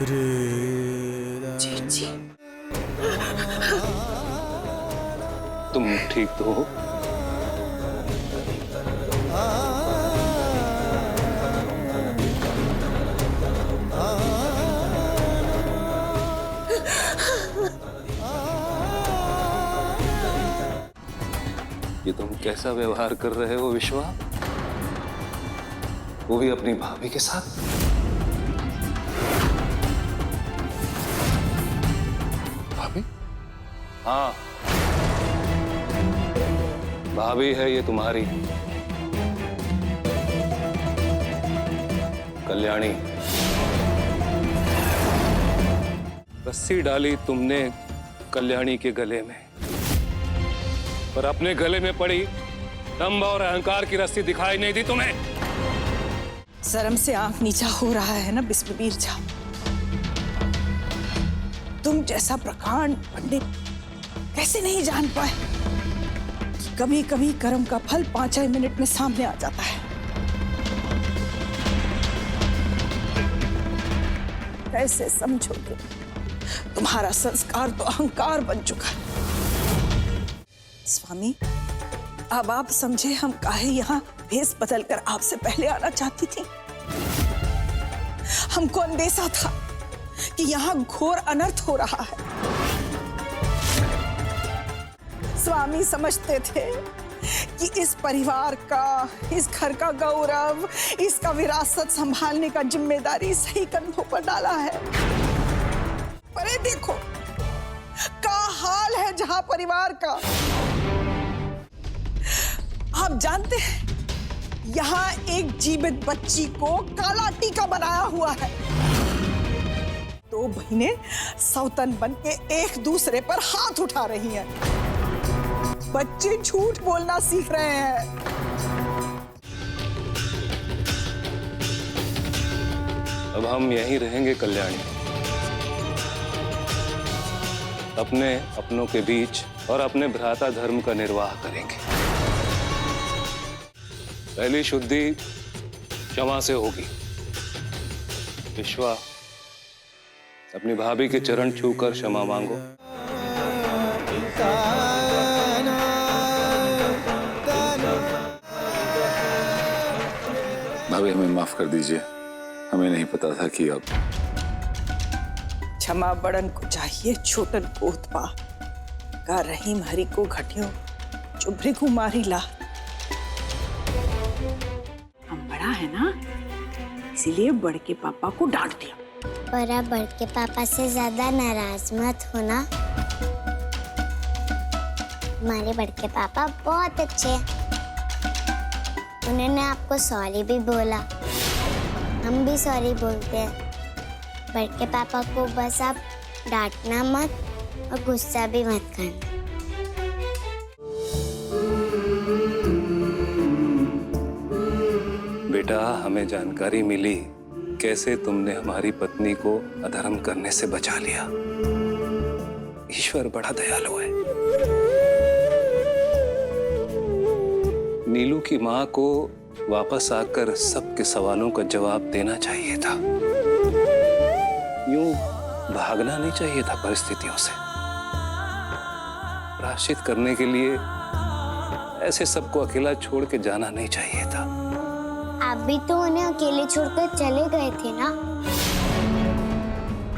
जी जी। तुम ठीक तो हो? ये तुम कैसा व्यवहार कर रहे हो विश्वा? वो भी अपनी भाभी के साथ? भाभी? हाँ, भाभी है ये तुम्हारी कल्याणी। रस्सी डाली तुमने कल्याणी के गले में, पर अपने गले में पड़ी दंभ और अहंकार की रस्सी दिखाई नहीं दी तुम्हें। शर्म से आंख नीचा हो रहा है ना बिस्मिल्लाह झा। तुम जैसा प्रकांड पंडित कैसे नहीं जान पाए कि कभी कभी कर्म का फल 5 मिनट में सामने आ जाता है। कैसे समझोगे? तुम्हारा संस्कार तो अहंकार बन चुका है। स्वामी, अब आप समझे हम काहे यहाँ भेष बदलकर आपसे पहले आना चाहती थी। हमको अंदेशा था कि यहाँ घोर अनर्थ हो रहा है। स्वामी समझते थे कि इस परिवार का, इस घर का गौरव, इसका विरासत संभालने का जिम्मेदारी सही कंधों पर डाला है। पर ये देखो क्या हाल है जहां परिवार का। आप जानते हैं यहाँ एक जीवित बच्ची को काला टीका बनाया हुआ है। 2 बहनें सौतन बन के एक दूसरे पर हाथ उठा रही हैं। बच्चे झूठ बोलना सीख रहे हैं। अब हम यहीं रहेंगे कल्याणी, अपने अपनों के बीच और अपने भ्राता धर्म का निर्वाह करेंगे। पहली शुद्धि क्षमा से होगी। विश्वा, अपनी भाभी के चरण छूकर क्षमा मांगो। भाभी, हमें माफ कर दीजिए, हमें नहीं पता था कि आप। क्षमा बड़न को चाहिए, छोटन को उत्पा। का रहीम हरि को घटियो जो भृगु मारी ला। हम बड़ा है ना, इसीलिए बड़ के पापा को डांट दिया। पर आप बड़ के पापा से ज्यादा नाराज मत होना। हमारे बड़ के पापा बहुत अच्छे हैं। उन्होंने आपको सॉरी भी बोला, हम भी सॉरी बोलते हैं। बड़ के पापा को बस आप डांटना मत और गुस्सा भी मत करना। बेटा, हमें जानकारी मिली कैसे तुमने हमारी पत्नी को अधर्म करने से बचा लिया। ईश्वर बड़ा दयालु है। नीलू की मां को वापस आकर सबके सवालों का जवाब देना चाहिए था। यूं भागना नहीं चाहिए था परिस्थितियों से। प्रायश्चित करने के लिए ऐसे सबको अकेला छोड़ के जाना नहीं चाहिए था। आप भी तो उन्हें अकेले छोड़कर चले गए थे ना।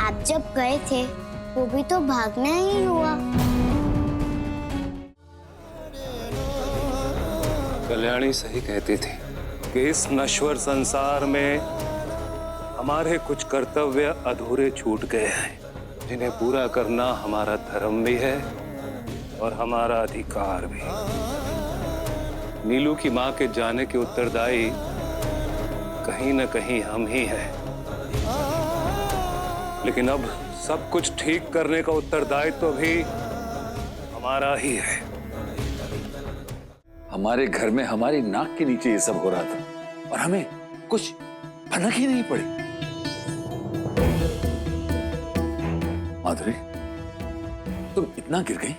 आप जब गए थे वो भी तो भागना ही हुआ। कल्याणी सही कहती थी कि इस नश्वर संसार में हमारे कुछ कर्तव्य अधूरे छूट गए हैं, जिन्हें पूरा करना हमारा धर्म भी है और हमारा अधिकार भी। नीलू की मां के जाने के उत्तरदायी कहीं न कहीं हम ही हैं, लेकिन अब सब कुछ ठीक करने का उत्तरदायित्व भी हमारा ही है। हमारे घर में हमारी नाक के नीचे ये सब हो रहा था और हमें कुछ भनक ही नहीं पड़ी। माधुरी, तुम इतना गिर गई,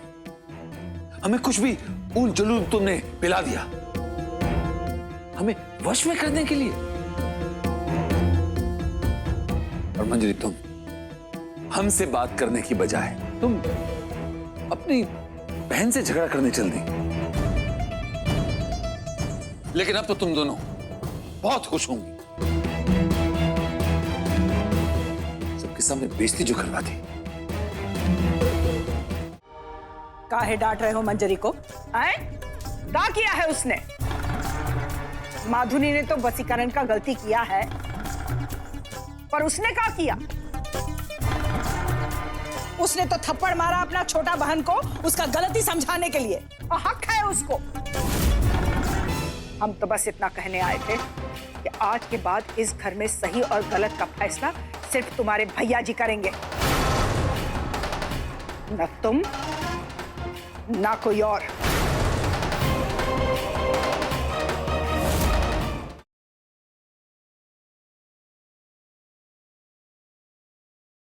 हमें कुछ भी ऊल जुलूल तुमने पिला दिया, हमें वश में करने के लिए। और मंजरी, हमसे बात करने की बजाय तुम अपनी बहन से झगड़ा करने चल दी। लेकिन अब तो तुम दोनों बहुत खुश होंगी। सबके सामने बेइज्जती जो करवा दी। काहे डांट रहे हो मंजरी को? आए? क्या किया है उसने? माधुरी ने तो वसीकरण का गलती किया है, पर उसने क्या किया? उसने तो थप्पड़ मारा अपना छोटा बहन को उसका गलती समझाने के लिए, और हक है उसको। हम तो बस इतना कहने आए थे कि आज के बाद इस घर में सही और गलत का फैसला सिर्फ तुम्हारे भैया जी करेंगे, न तुम ना कोई और।